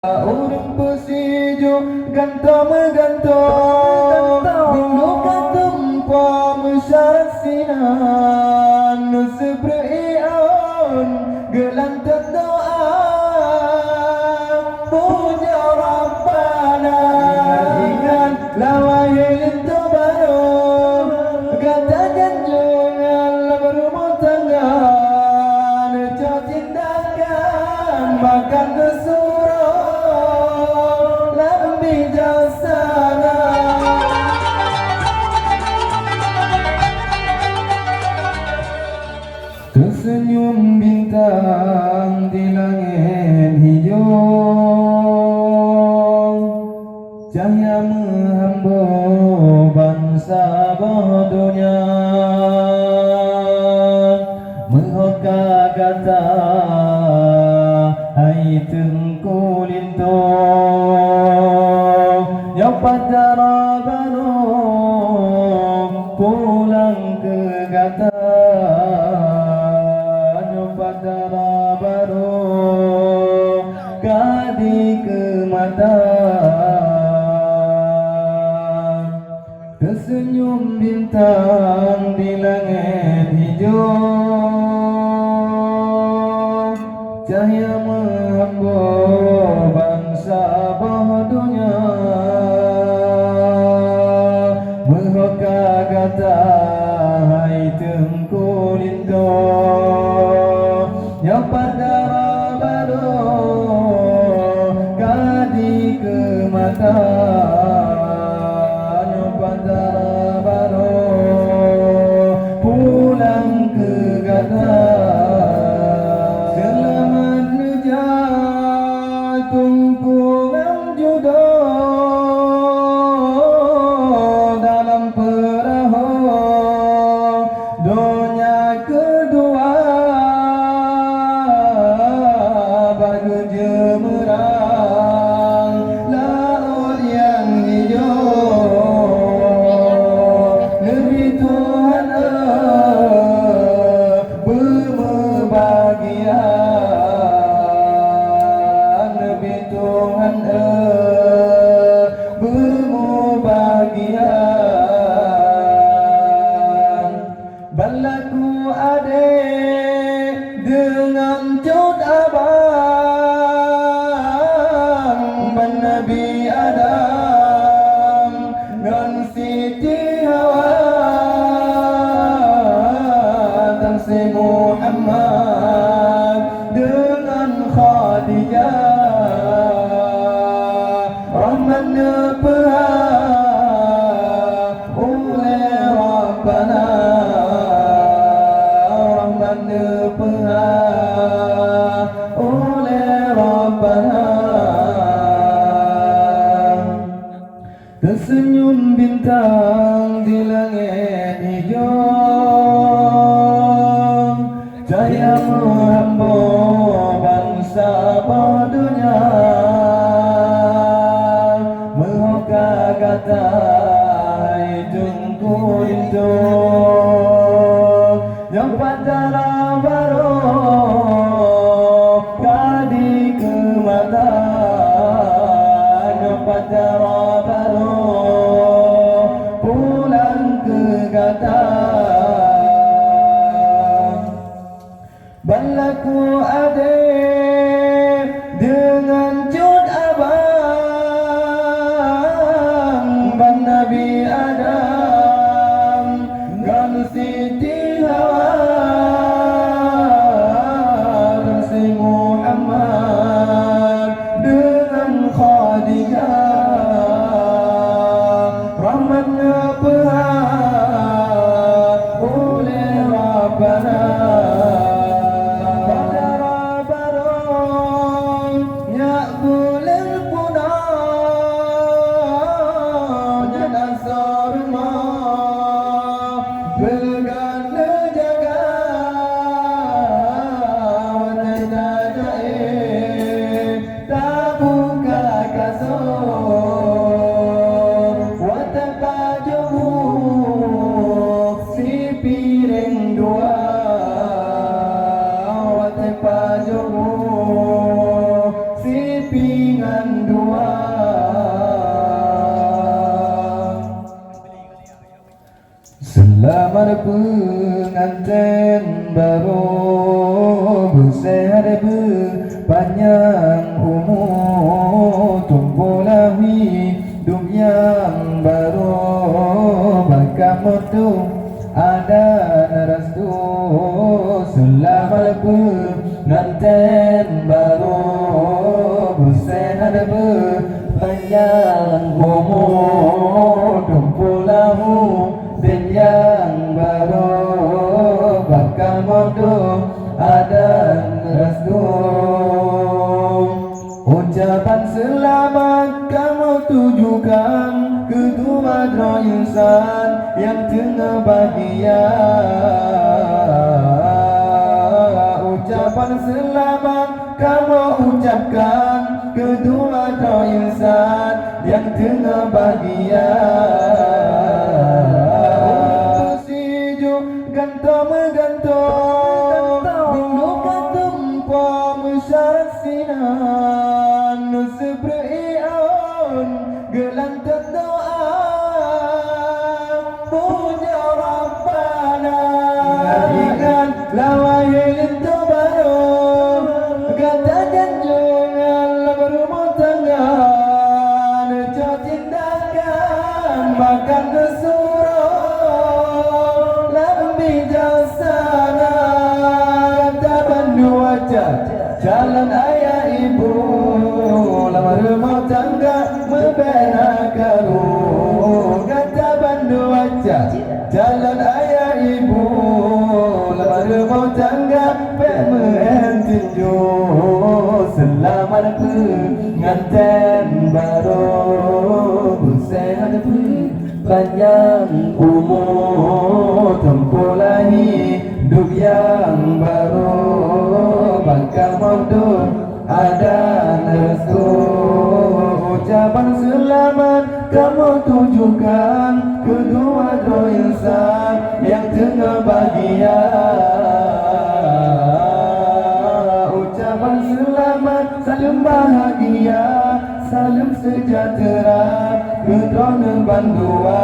Urang pesijo gantong gantong Bindu katumpa mesyarat sinan Nusebr'i'an gelantang doa Punya Rabbana Ingat lawahil itu baru Kata janjungan berumah tangga Neco tindakan makan kesurah Tersenyum bintang di langit hijau Cahaya menghambur bangsa bodohnya Menghoka kata hai tengku lintu Yang pada rabano pulang ke gata Padara baru kadi ke mata Tersenyum bintang di langit hijau Cahaya menghambur bangsa bodohnya Menghoka kata hai tengku lintu Yang pada baru kadi ke mata Yang pada baru pulang ke gata Selamat nejat tungkungan jodoh Dalam perahu dunia kedua Bagu jemerang laut yang hijau Lebih Tuhan berbahagian Lebih Tuhan berbahagian Balaku adik dengan cut abang Nabi Adam dan Siti Hawa dan si Muhammad dengan Khadijah rahmatnya peha oleh Rabbana rahmatnya peha oleh Rabbana Tersenyum bintang di langit hijau Cahaya menghambur bangsa bodohnya Menghoka kata hai tengku itu Yang pada baru kadi ke mata Yang pada Balaku adik dengan cut abang Ban Nabi Adam dan Siti Hawa dan si Muhammad dengan Khadijah rahmatnya peha oleh Rabbana Pajok si pingat pengantin baru bersehat berpanjang umur, tumbuhlah hidup yang baru, bakal mutu ada restu. Selamat pengantin baru bersehat berpanjang umur, tumbuhlah dan yang baru, bakal mutu ada restu. Ucapan selamat kamu tujukan kedua insan yang tengah bahagia. Ucapan selamat kamu ucapkan kedua insan yang tengah bahagia. Gantung Bindu katumpa Mesyarat sinan Sebr'i'un Gelantan doa Punya Rabbana Ingat lawahil itu baru Kata janjungan berumur tangga Neco tindakan Bahkan kesuruh bijaksana kata bandu wajah jalan ayah ibu lamar rumah tangga membina karu kata bandu wajah jalan ayah ibu lamar rumah tangga pemen tinju. Selamat pengantin baru bersehat panjang umur, tempuhlah hidup yang baru, bakal mutu ada restu. Ucapan selamat kamu tujukan kedua insan yang tengah bahagia. Ucapan selamat saling bahagia, saling sejahtera, kedua bandua.